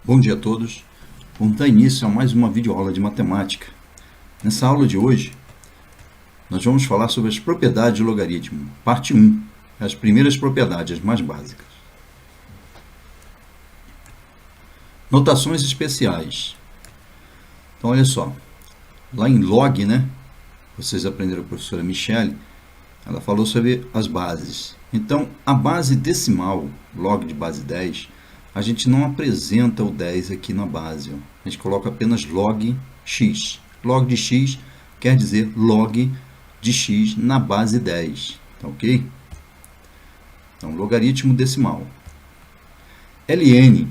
Bom dia a todos. Vamos dar início a mais uma videoaula de matemática. Nessa aula de hoje, nós vamos falar sobre as propriedades de logaritmo, parte 1, as primeiras propriedades, as mais básicas. Notações especiais. Então, olha só, lá em log, vocês aprenderam com a professora Michele, ela falou sobre as bases. Então, a base decimal, log de base 10, a gente não apresenta o 10 aqui na base. A gente coloca apenas log x. Log de x quer dizer log de x na base 10. Tá ok? Então, logaritmo decimal. ln.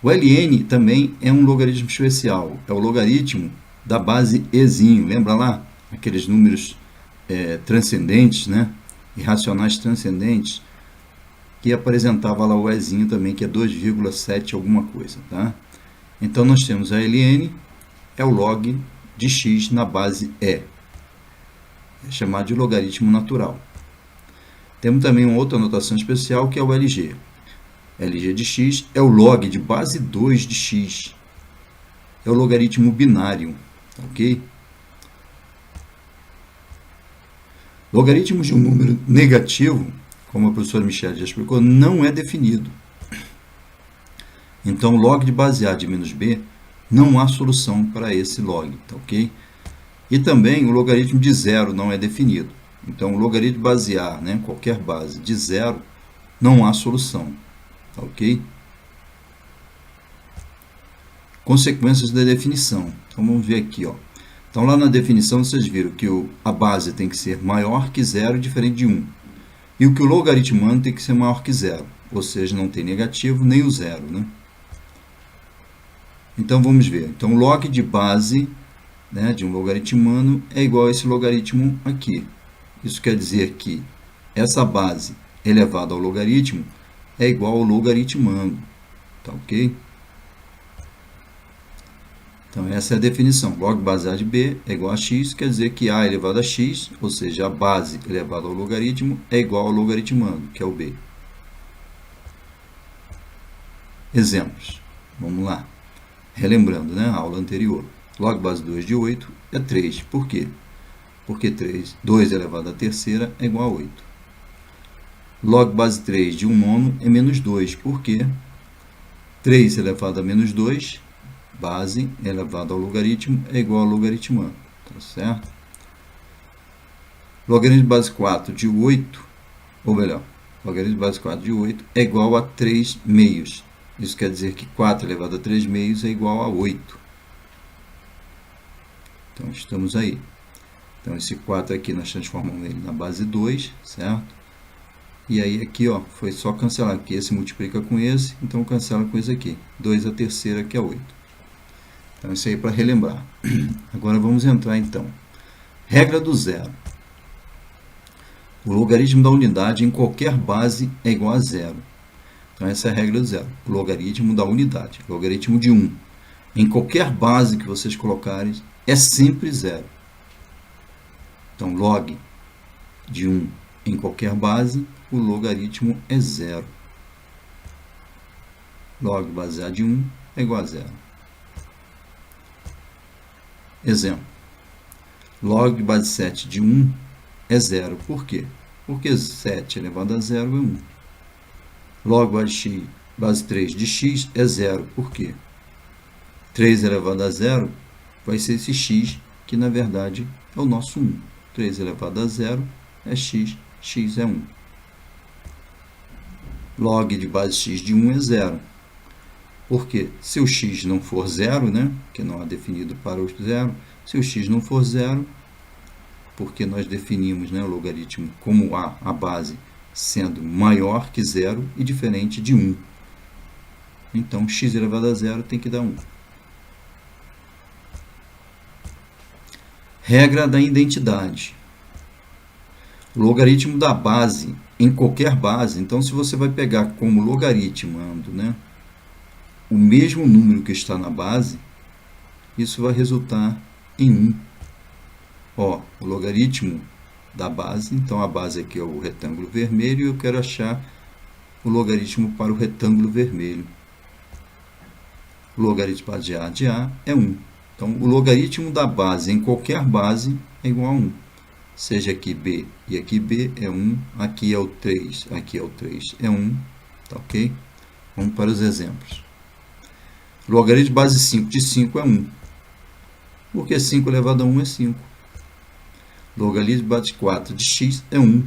O ln também é um logaritmo especial. É o logaritmo da base ezinho. Lembra lá? Aqueles números transcendentes, irracionais transcendentes, que apresentava lá o ezinho também, que é 2,7 alguma coisa, tá? Então, nós temos a ln, é o log de x na base e. É chamado de logaritmo natural. Temos também uma outra notação especial, que é o lg. lg de x é o log de base 2 de x. É o logaritmo binário, ok? Logaritmo de um número negativo, como a professora Michele já explicou, não é definido. Então, log de base A de menos B, não há solução para esse log, tá ok? E também o logaritmo de zero não é definido. Então, o logaritmo de base A, qualquer base de zero, não há solução, tá ok? Consequências da definição. Então, vamos ver aqui, ó. Então, lá na definição, vocês viram que a base tem que ser maior que zero e diferente de 1. E o que o logaritmando tem que ser maior que zero, ou seja, não tem negativo nem o zero, Então, vamos ver. Então, log de base de um logaritmando é igual a esse logaritmo aqui. Isso quer dizer que essa base elevada ao logaritmo é igual ao logaritmando, tá ok? Então, essa é a definição. Log base A de B é igual a x, quer dizer que A elevado a x, ou seja, a base elevada ao logaritmo, é igual ao logaritmando, que é o B. Exemplos. Vamos lá. Relembrando, a aula anterior. Log base 2 de 8 é 3. Por quê? Porque 2 elevado à terceira é igual a 8. Log base 3 de 1 nono é menos 2. Por quê? 3 elevado a menos 2, base elevado ao logaritmo, é igual ao logaritmando. Tá certo? Logaritmo de base 4 de 8, ou melhor, logaritmo de base 4 de 8 é igual a 3 meios. Isso quer dizer que 4 elevado a 3 meios é igual a 8. Então, estamos aí. Então, esse 4 aqui, nós transformamos ele na base 2, certo? E aí, aqui, ó, foi só cancelar, que esse multiplica com esse, então cancela com esse aqui. 2 a terceira, que é 8. Então, isso aí para relembrar. Agora, vamos entrar, então. Regra do zero. O logaritmo da unidade em qualquer base é igual a zero. Então, essa é a regra do zero. O logaritmo da unidade, logaritmo de 1. Em qualquer base que vocês colocarem, é sempre zero. Então, log de 1 em qualquer base, o logaritmo é zero. Log base A de 1 é igual a zero. Exemplo. Log base 7 de 1 é zero. Por quê? Porque 7 elevado a zero é 1. Log base 3 de x é zero. Por quê? 3 elevado a zero vai ser esse x, que na verdade é o nosso 1. 3 elevado a zero é x, x é 1. Log de base x de 1 é zero. Porque se o x não for zero, que não é definido para o zero, se o x não for zero, porque nós definimos o logaritmo como a base sendo maior que zero e diferente de 1. Então, x elevado a zero tem que dar 1. Regra da identidade. O logaritmo da base em qualquer base. Então, se você vai pegar como logaritmando, o mesmo número que está na base, isso vai resultar em 1. Ó, o logaritmo da base, então a base aqui é o retângulo vermelho e eu quero achar o logaritmo para o retângulo vermelho. O logaritmo de A é 1. Então, o logaritmo da base em qualquer base é igual a 1. Seja aqui B e aqui B é 1, aqui é o 3, aqui é o 3, é 1. Tá ok? Vamos para os exemplos. O logaritmo de base 5 de 5 é 1. Porque 5 elevado a 1 é 5. Logaritmo de base 4 de x é 1.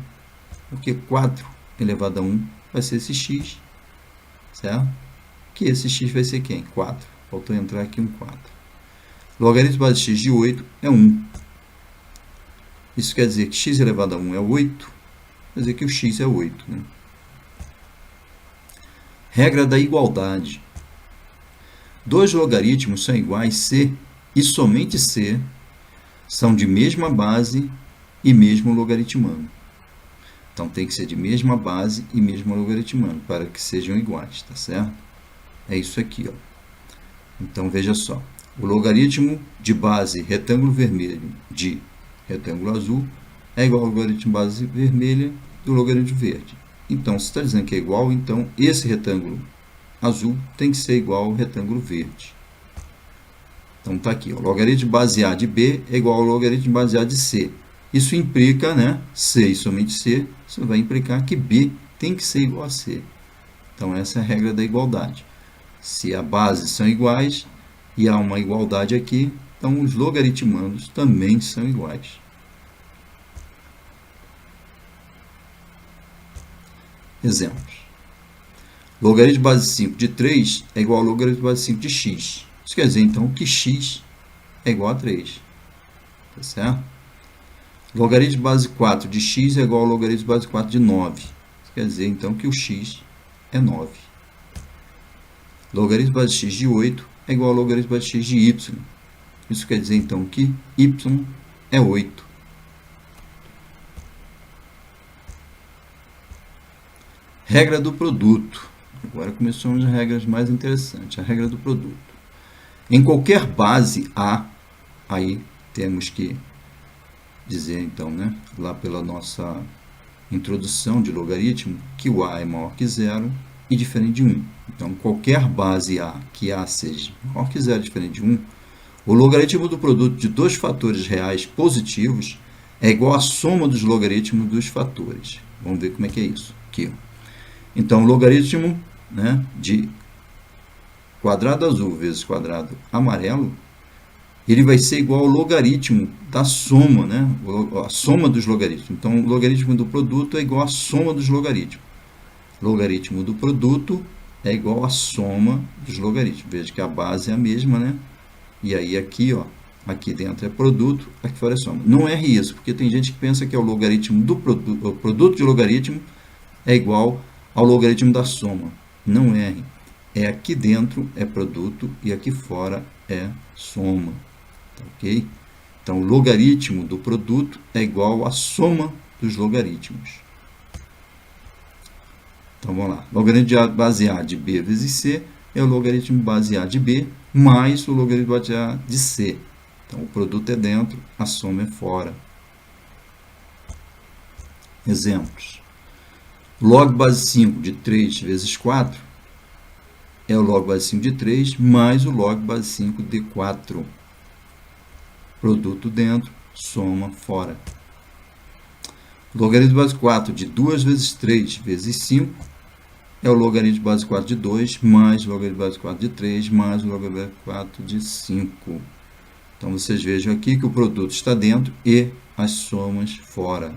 Porque 4 elevado a 1 vai ser esse x. Certo? Que esse x vai ser quem? 4. Faltou entrar aqui um 4. Logaritmo de base x de 8 é 1. Isso quer dizer que x elevado a 1 é 8. Quer dizer que o x é 8. Né? Regra da igualdade. Dois logaritmos são iguais se e somente se são de mesma base e mesmo logaritmando. Então, tem que ser de mesma base e mesmo logaritmando para que sejam iguais, tá certo? É isso aqui, ó. Então, veja só. O logaritmo de base retângulo vermelho de retângulo azul é igual ao logaritmo de base vermelha do logaritmo verde. Então, se está dizendo que é igual, então esse retângulo azul tem que ser igual ao retângulo verde. Então, está aqui. O logaritmo de base A de B é igual ao logaritmo de base A de C. Isso implica, né, C e somente C, isso vai implicar que B tem que ser igual a C. Então, essa é a regra da igualdade. Se as bases são iguais e há uma igualdade aqui, então os logaritmandos também são iguais. Exemplos. Logaritmo de base 5 de 3 é igual ao logaritmo de base 5 de x. Isso quer dizer, então, que x é igual a 3. Tá certo? Logaritmo de base 4 de x é igual ao logaritmo de base 4 de 9. Isso quer dizer, então, que o x é 9. Logaritmo de base x de 8 é igual ao logaritmo de base x de y. Isso quer dizer, então, que y é 8. Regra do produto. Agora começamos as regras mais interessantes. A regra do produto. Em qualquer base A, aí temos que dizer, então, né, lá pela nossa introdução de logaritmo, que o A é maior que 0 e diferente de 1. Então, qualquer base A que A seja maior que 0 e diferente de 1, o logaritmo do produto de dois fatores reais positivos é igual à soma dos logaritmos dos fatores. Vamos ver como é que é isso. Aqui, ó. Então, o logaritmo, né, de quadrado azul vezes quadrado amarelo, ele vai ser igual ao logaritmo da soma, né, a soma dos logaritmos. Então, o logaritmo do produto é igual à soma dos logaritmos. Logaritmo do produto é igual à soma dos logaritmos. Veja que a base é a mesma, né? E aí aqui, ó, aqui dentro é produto, aqui fora é soma. Não erre isso, porque tem gente que pensa que é o logaritmo do produto, o produto de logaritmo é igual ao logaritmo da soma. Não erre. É aqui dentro é produto e aqui fora é soma. Tá, ok? Então, o logaritmo do produto é igual à soma dos logaritmos. Então, vamos lá. Logaritmo de base A de B vezes C é o logaritmo de base A de B mais o logaritmo de base A de C. Então, o produto é dentro, a soma é fora. Exemplos. Log base 5 de 3 vezes 4 é o log base 5 de 3 mais o log base 5 de 4. Produto dentro, soma fora. Logaritmo de base 4 de 2 vezes 3 vezes 5 é o logaritmo de base 4 de 2 mais o logaritmo de base 4 de 3 mais o logaritmo de base 4 de 5. Então, vocês vejam aqui que o produto está dentro e as somas fora.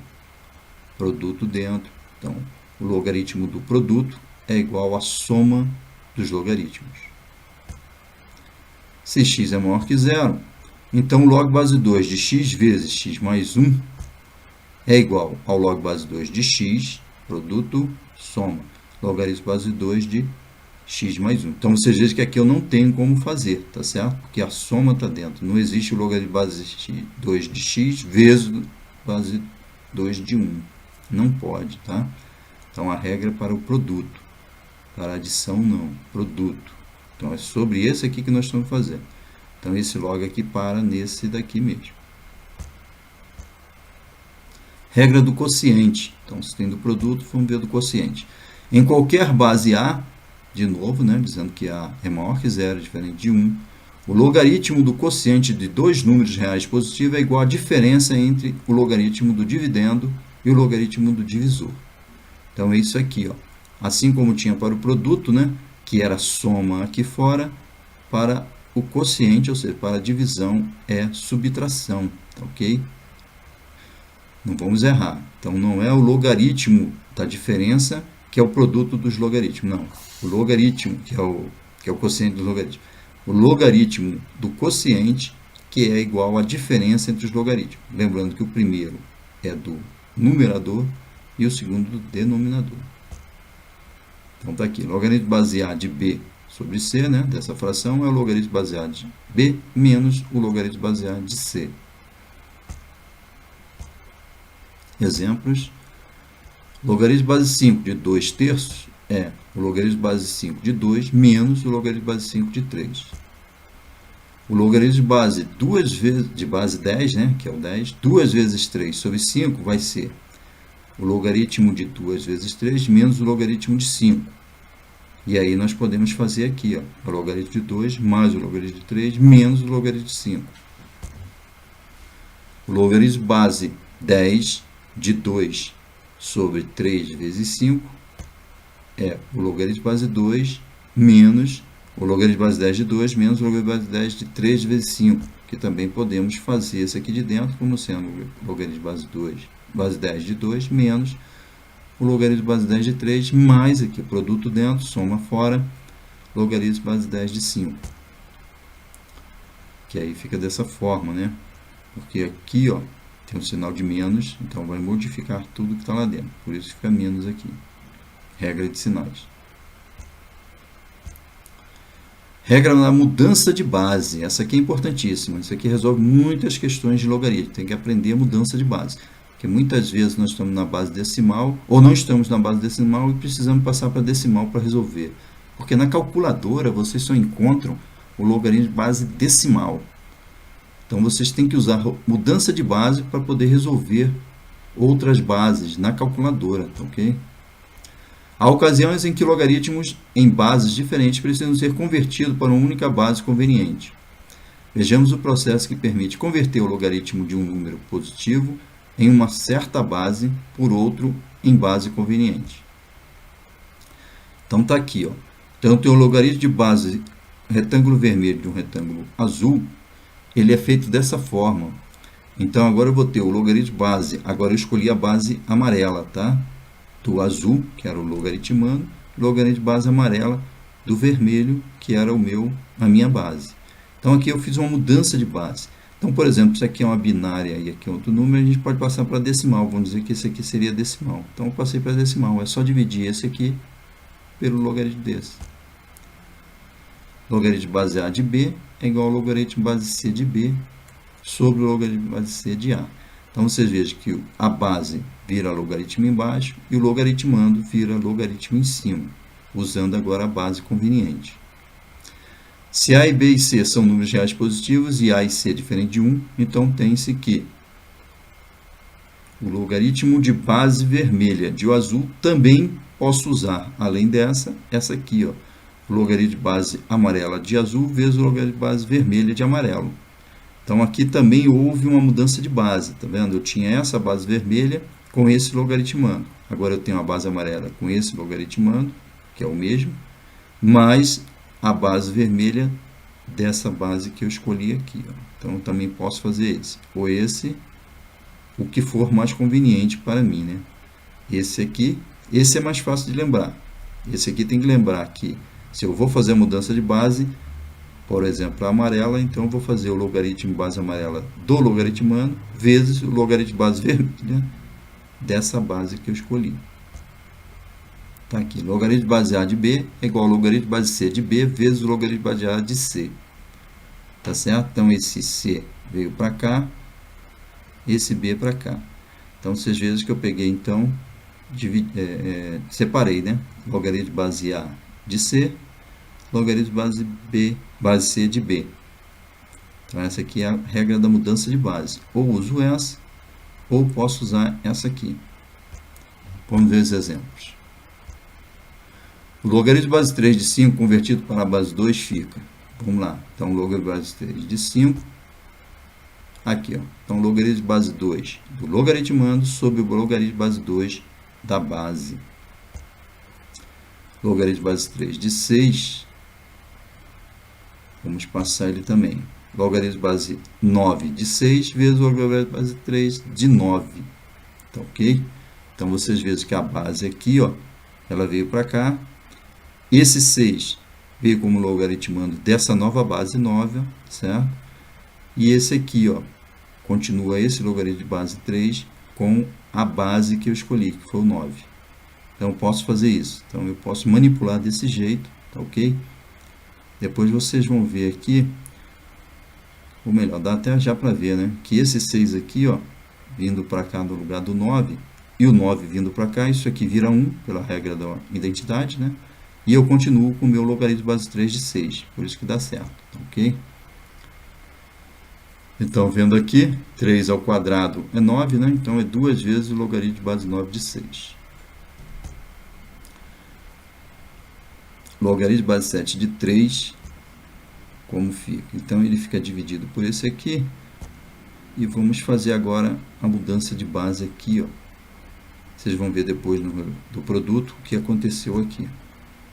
Produto dentro. Então, o logaritmo do produto é igual à soma dos logaritmos. Se x é maior que 0, então o log base 2 de x vezes x mais 1 é igual ao log base 2 de x, produto, soma. Logaritmo base 2 de x mais 1. Então, vocês vejam que aqui eu não tenho como fazer, tá certo? Porque a soma está dentro. Não existe o logaritmo base 2 de x vezes base 2 de 1. Não pode, tá? Então, a regra é para o produto. Para a adição, não. Produto. Então, é sobre esse aqui que nós estamos fazendo. Então, esse log aqui para nesse daqui mesmo. Regra do quociente. Então, se tem do produto, vamos ver do quociente. Em qualquer base A, de novo, né, dizendo que A é maior que 0, diferente de 1. O logaritmo do quociente de dois números reais positivos é igual à diferença entre o logaritmo do dividendo e o logaritmo do divisor. Então, é isso aqui, ó. Assim como tinha para o produto, né, que era a soma aqui fora, para o quociente, ou seja, para a divisão, é subtração, tá ok? Não vamos errar. Então, não é o logaritmo da diferença que é o produto dos logaritmos, não. O logaritmo, que é o quociente do logaritmo. O logaritmo do quociente, que é igual à diferença entre os logaritmos. Lembrando que o primeiro é do numerador e o segundo do denominador. Então, está aqui. Logaritmo baseado de B sobre C, né, dessa fração, é o logaritmo baseado de B menos o logaritmo baseado de C. Exemplos. Logaritmo base 5 de 2 terços é o logaritmo base 5 de 2 menos o logaritmo base 5 de 3. O logaritmo de base 2 vezes, de base 10, né, que é o 10, 2 vezes 3 sobre 5 vai ser o logaritmo de 2 vezes 3 menos o logaritmo de 5. E aí nós podemos fazer aqui, ó, o logaritmo de 2 mais o logaritmo de 3 menos o logaritmo de 5. O logaritmo base 10 de 2 sobre 3 vezes 5 é o logaritmo base 2 menos o logaritmo base 10 de 2 menos o logaritmo base 10 de 3 vezes 5, que também podemos fazer esse aqui de dentro como sendo o logaritmo base 10 de 2 menos o logaritmo base 10 de 3 mais aqui o produto dentro, soma fora, logaritmo base 10 de 5. Que aí fica dessa forma, né? Porque aqui, ó, tem um sinal de menos, então vai modificar tudo que está lá dentro. Por isso fica menos aqui. Regra de sinais. Regra da mudança de base. Essa aqui é importantíssima. Isso aqui resolve muitas questões de logaritmo. Tem que aprender a mudança de base. Porque muitas vezes nós estamos na base decimal, ou não estamos na base decimal e precisamos passar para decimal para resolver. Porque na calculadora vocês só encontram o logaritmo de base decimal. Então, vocês têm que usar mudança de base para poder resolver outras bases na calculadora, tá ok? Há ocasiões em que logaritmos em bases diferentes precisam ser convertidos para uma única base conveniente. Vejamos o processo que permite converter o logaritmo de um número positivo em uma certa base por outro em base conveniente. Então, está aqui, ó. Então, tem o logaritmo de base retângulo vermelho de um retângulo azul. Ele é feito dessa forma. Então, agora eu vou ter o logaritmo base. Agora eu escolhi a base amarela, tá? Do azul, que era o logaritmando, logaritmo base amarela do vermelho, que era a minha base. Então, aqui eu fiz uma mudança de base. Então, por exemplo, se aqui é uma binária e aqui é outro número, a gente pode passar para decimal. Vamos dizer que esse aqui seria decimal. Então, eu passei para decimal. É só dividir esse aqui pelo logaritmo desse. Logaritmo base A de B é igual ao logaritmo base C de B sobre o logaritmo base C de A. Então, vocês vejam que a base vira logaritmo embaixo e o logaritmando vira logaritmo em cima, usando agora a base conveniente. Se A e B e C são números reais positivos e A e C é diferente de 1, então tem-se que o logaritmo de base vermelha de o azul também posso usar, além dessa, essa aqui, ó, o logaritmo de base amarela de azul vezes o logaritmo de base vermelha de amarelo. Então, aqui também houve uma mudança de base, tá vendo? Eu tinha essa base vermelha com esse logaritmando. Agora eu tenho a base amarela com esse logaritmando, que é o mesmo, mais a base vermelha dessa base que eu escolhi aqui, ó. Então, eu também posso fazer esse, ou esse, o que for mais conveniente para mim, né? Esse aqui, esse é mais fácil de lembrar. Esse aqui tem que lembrar que se eu vou fazer a mudança de base, por exemplo, a amarela, então eu vou fazer o logaritmo base amarela do logaritmando vezes o logaritmo base vermelha dessa base que eu escolhi. Tá aqui, logaritmo de base A de B é igual ao logaritmo de base C de B vezes o logaritmo de base A de C. Tá certo? Então, esse C veio para cá, esse B para cá. Então, vocês vejam que eu peguei, então, separei, né? Logaritmo de base A de C, logaritmo de base B, base C de B. Então, essa aqui é a regra da mudança de base. Ou uso essa, ou posso usar essa aqui. Vamos ver os exemplos. O logaritmo de base 3 de 5 convertido para a base 2 fica. Vamos lá. Então, o logaritmo de base 3 de 5. Aqui, ó. Então, o logaritmo de base 2 do logaritmando sobre o logaritmo de base 2 da base. Logaritmo de base 3 de 6. Vamos passar ele também. Logaritmo de base 9 de 6 vezes o logaritmo de base 3 de 9. Tá ok? Então, vocês vejam que a base aqui, ó, ela veio para cá. Esse 6 veio como logaritmando dessa nova base 9, certo? E esse aqui, ó, continua esse logaritmo de base 3 com a base que eu escolhi, que foi o 9. Então, eu posso fazer isso. Então, eu posso manipular desse jeito, tá ok? Depois vocês vão ver aqui, ou melhor, dá até já para ver, né? Que esse 6 aqui, ó, vindo para cá no lugar do 9, e o 9 vindo para cá, isso aqui vira 1, pela regra da identidade, né? E eu continuo com o meu logaritmo de base 3 de 6, por isso que dá certo, ok? Então, vendo aqui, 3 ao quadrado é 9, né? Então, é 2 vezes o logaritmo de base 9 de 6. Logaritmo de base 7 de 3, como fica? Então, ele fica dividido por esse aqui. E vamos fazer agora a mudança de base aqui, ó. Vocês vão ver depois do produto o que aconteceu aqui.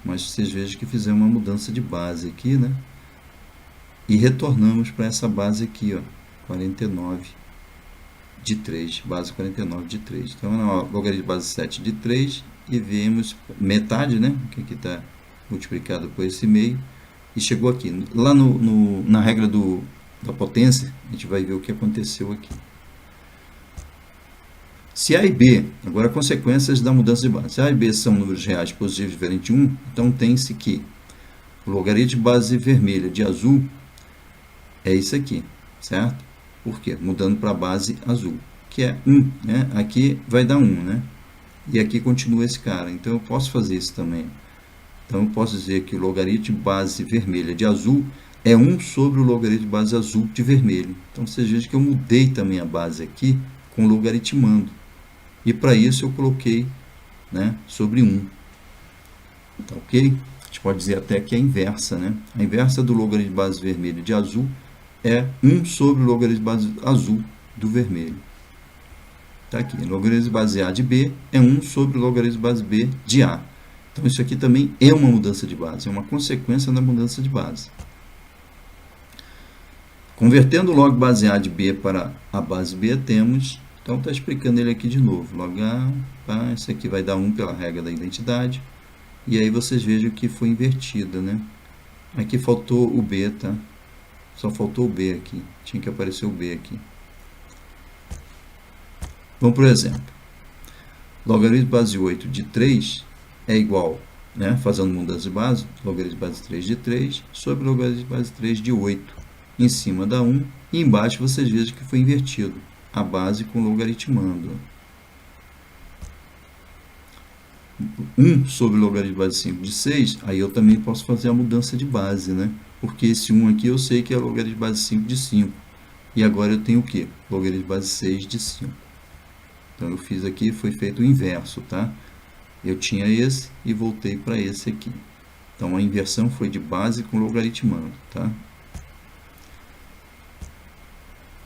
Mas vocês vejam que fizemos uma mudança de base aqui, né? E retornamos para essa base aqui, ó, 49 de 3, base 49 de 3. Então, na logaritmo de base 7 de 3, e vemos metade, né? Que aqui está multiplicado por esse meio, e chegou aqui. Lá na regra da potência, a gente vai ver o que aconteceu aqui. Se A e B, agora consequências da mudança de base. Se A e B são números reais positivos diferentes de 1, então tem-se que o logaritmo de base vermelha de azul é isso aqui, certo? Por quê? Mudando para a base azul, que é 1, né? Aqui vai dar 1, né? E aqui continua esse cara, então eu posso fazer isso também. Então eu posso dizer que o logaritmo de base vermelha de azul é 1 sobre o logaritmo de base azul de vermelho. Então vocês vejam que eu mudei também a base aqui com logaritmando. E para isso eu coloquei, né, sobre 1. Tá ok? A gente pode dizer até que é a inversa, né? A inversa do logaritmo de base vermelha de azul é 1 sobre o logaritmo de base azul do vermelho. Tá aqui. O logaritmo de base A de B é 1 sobre o logaritmo de base B de A. Então, isso aqui também é uma mudança de base, é uma consequência da mudança de base. Convertendo o log base A de B para a base B, temos... Então, está explicando ele aqui de novo. Log A, tá? Isso aqui vai dar 1 pela regra da identidade. E aí vocês vejam que foi invertida, né? Aqui faltou o B, tá? Só faltou o B aqui. Tinha que aparecer o B aqui. Vamos por exemplo. Logaritmo de base 8 de 3 é igual, né? Fazendo mudança de base, logaritmo de base 3 de 3 sobre logaritmo de base 3 de 8. Em cima dá 1. E embaixo vocês vejam que foi invertido. A base com logaritmando. 1 sobre o logaritmo de base 5 de 6, aí eu também posso fazer a mudança de base, né? Porque esse 1 aqui eu sei que é o logaritmo de base 5 de 5. E agora eu tenho o quê? Logaritmo de base 6 de 5. Então, eu fiz aqui, foi feito o inverso, tá? Eu tinha esse e voltei para esse aqui. Então, a inversão foi de base com logaritmando, tá?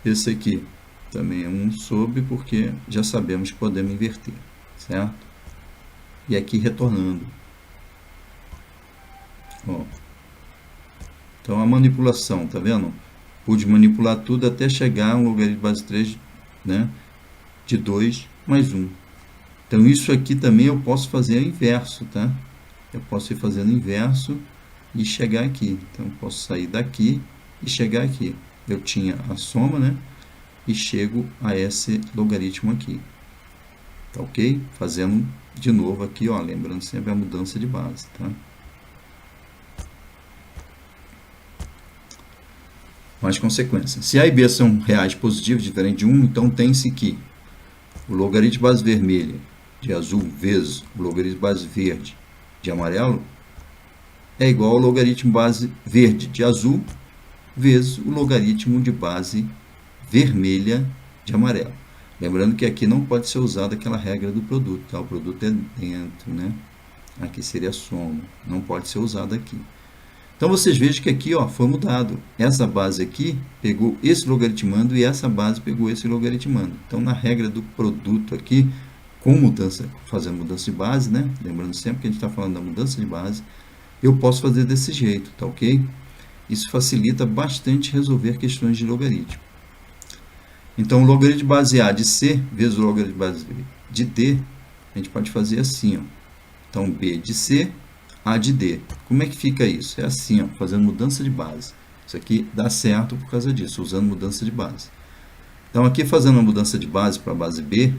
Esse aqui também é 1 sobre, porque já sabemos que podemos inverter, certo? E aqui retornando. Ó. Então, a manipulação, tá vendo? Pude manipular tudo até chegar a um logaritmo de base 3, né? De 2 mais 1. Então, isso aqui também eu posso fazer inverso, tá? Eu posso ir fazendo inverso e chegar aqui. Então, eu posso sair daqui e chegar aqui. Eu tinha a soma, né? E chego a esse logaritmo aqui. Tá ok? Fazendo de novo aqui, ó, lembrando sempre a mudança de base, tá? Mais consequências. Se A e B são reais positivos, diferente de 1, então tem-se que o logaritmo de base vermelha de azul vezes o logaritmo de base verde de amarelo é igual ao logaritmo de base verde de azul vezes o logaritmo de base vermelha de amarelo. Lembrando que aqui não pode ser usada aquela regra do produto, tá? O produto é dentro, né? Aqui seria a soma, não pode ser usada aqui. Então, vocês vejam que aqui, ó, foi mudado. Essa base aqui pegou esse logaritmando e essa base pegou esse logaritmando. Então, na regra do produto aqui, com mudança, fazendo mudança de base, né? Lembrando sempre que a gente está falando da mudança de base, eu posso fazer desse jeito, tá ok? Isso facilita bastante resolver questões de logaritmo. Então, o logaritmo de base A de C vezes o logaritmo de base de D, a gente pode fazer assim, ó. Então, B de C, A de D. Como é que fica isso? É assim, ó, fazendo mudança de base. Isso aqui dá certo por causa disso, usando mudança de base. Então, aqui fazendo a mudança de base para a base B,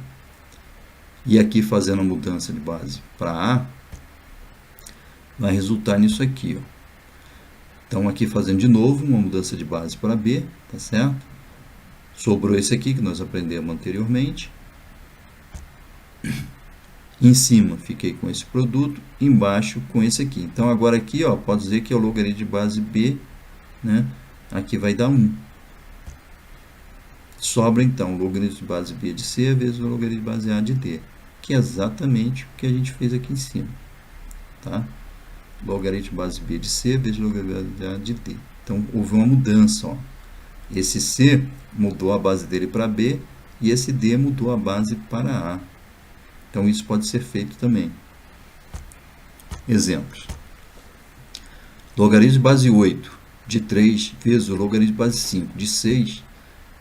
e aqui fazendo a mudança de base para A, vai resultar nisso aqui, ó. Então, aqui fazendo de novo uma mudança de base para B, tá certo? Sobrou esse aqui que nós aprendemos anteriormente. Em cima, fiquei com esse produto, embaixo com esse aqui. Então, agora aqui, ó, pode dizer que é o logaritmo de base B, né? Aqui vai dar 1. Sobra, então, o logaritmo de base B de C vezes o logaritmo de base A de D, que é exatamente o que a gente fez aqui em cima, tá? Logaritmo de base B de C vezes o logaritmo de base A de D. Então, houve uma mudança, ó. Esse C mudou a base dele para B e esse D mudou a base para A. Então, isso pode ser feito também. Exemplos. Logaritmo de base 8 de 3 vezes o logaritmo de base 5 de 6,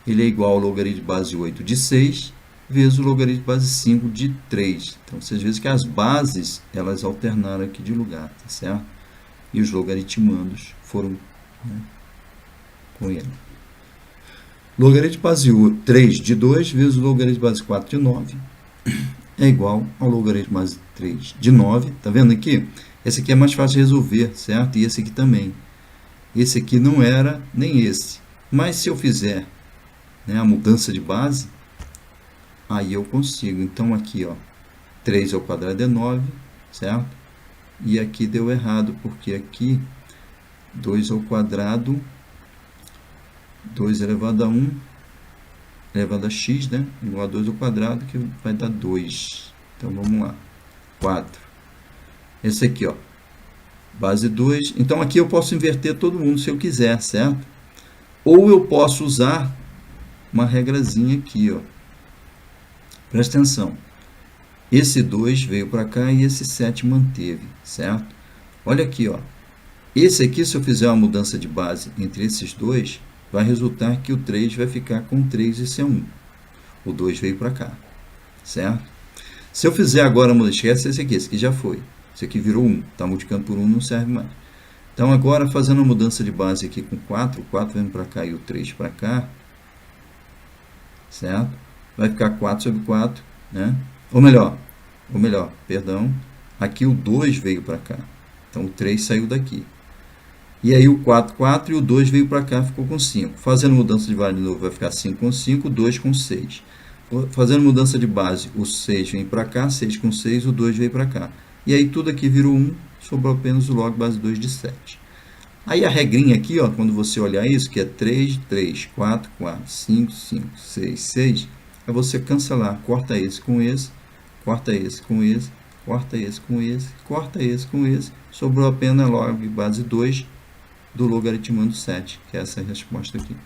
ele é igual ao logaritmo de base 8 de 6 vezes o logaritmo de base 5 de 3. Então, vocês veem que as bases, elas alternaram aqui de lugar, tá certo? E os logaritmandos foram, né, com ele. Logaritmo de base 3 de 2 vezes o logaritmo de base 4 de 9 é igual ao logaritmo de base 3 de 9. Tá vendo aqui? Esse aqui é mais fácil de resolver, certo? E esse aqui também. Esse aqui não era nem esse. Mas se eu fizer, né, a mudança de base, aí eu consigo. Então, aqui, ó, 3 ao quadrado é 9, certo? E aqui deu errado, porque aqui 2 ao quadrado, 2 elevado a 1, elevado a x, né? Igual a 2 ao quadrado, que vai dar 2. Então, vamos lá. 4. Esse aqui, ó, base 2. Então, aqui eu posso inverter todo mundo se eu quiser, certo? Ou eu posso usar uma regrazinha aqui, ó. Presta atenção. Esse 2 veio para cá e esse 7 manteve, certo? Olha aqui, ó. Esse aqui, se eu fizer uma mudança de base entre esses dois, vai resultar que o 3 vai ficar com 3 e esse é 1. O 2 veio para cá, certo? Se eu fizer agora, esquece esse aqui já foi. Esse aqui virou 1, está multiplicando por 1, não serve mais. Então, agora, fazendo uma mudança de base aqui com 4, o 4 vem para cá e o 3 para cá, certo? Vai ficar 4 sobre 4, né? Ou melhor, perdão, aqui o 2 veio para cá. Então, o 3 saiu daqui. E aí o 4, 4 e o 2 veio para cá, ficou com 5. Fazendo mudança de base de novo, vai ficar 5 com 5, 2 com 6. Fazendo mudança de base, o 6 vem para cá, 6 com 6, o 2 veio para cá. E aí tudo aqui virou 1, sobrou apenas o log base 2 de 7. Aí a regrinha aqui, ó, quando você olhar isso, que é 3, 3, 4, 4, 5, 5, 6, 6, é você cancelar, corta esse com esse, corta esse com esse, corta esse com esse, corta esse com esse, sobrou apenas log base 2 do logaritmando 7, que é essa resposta aqui.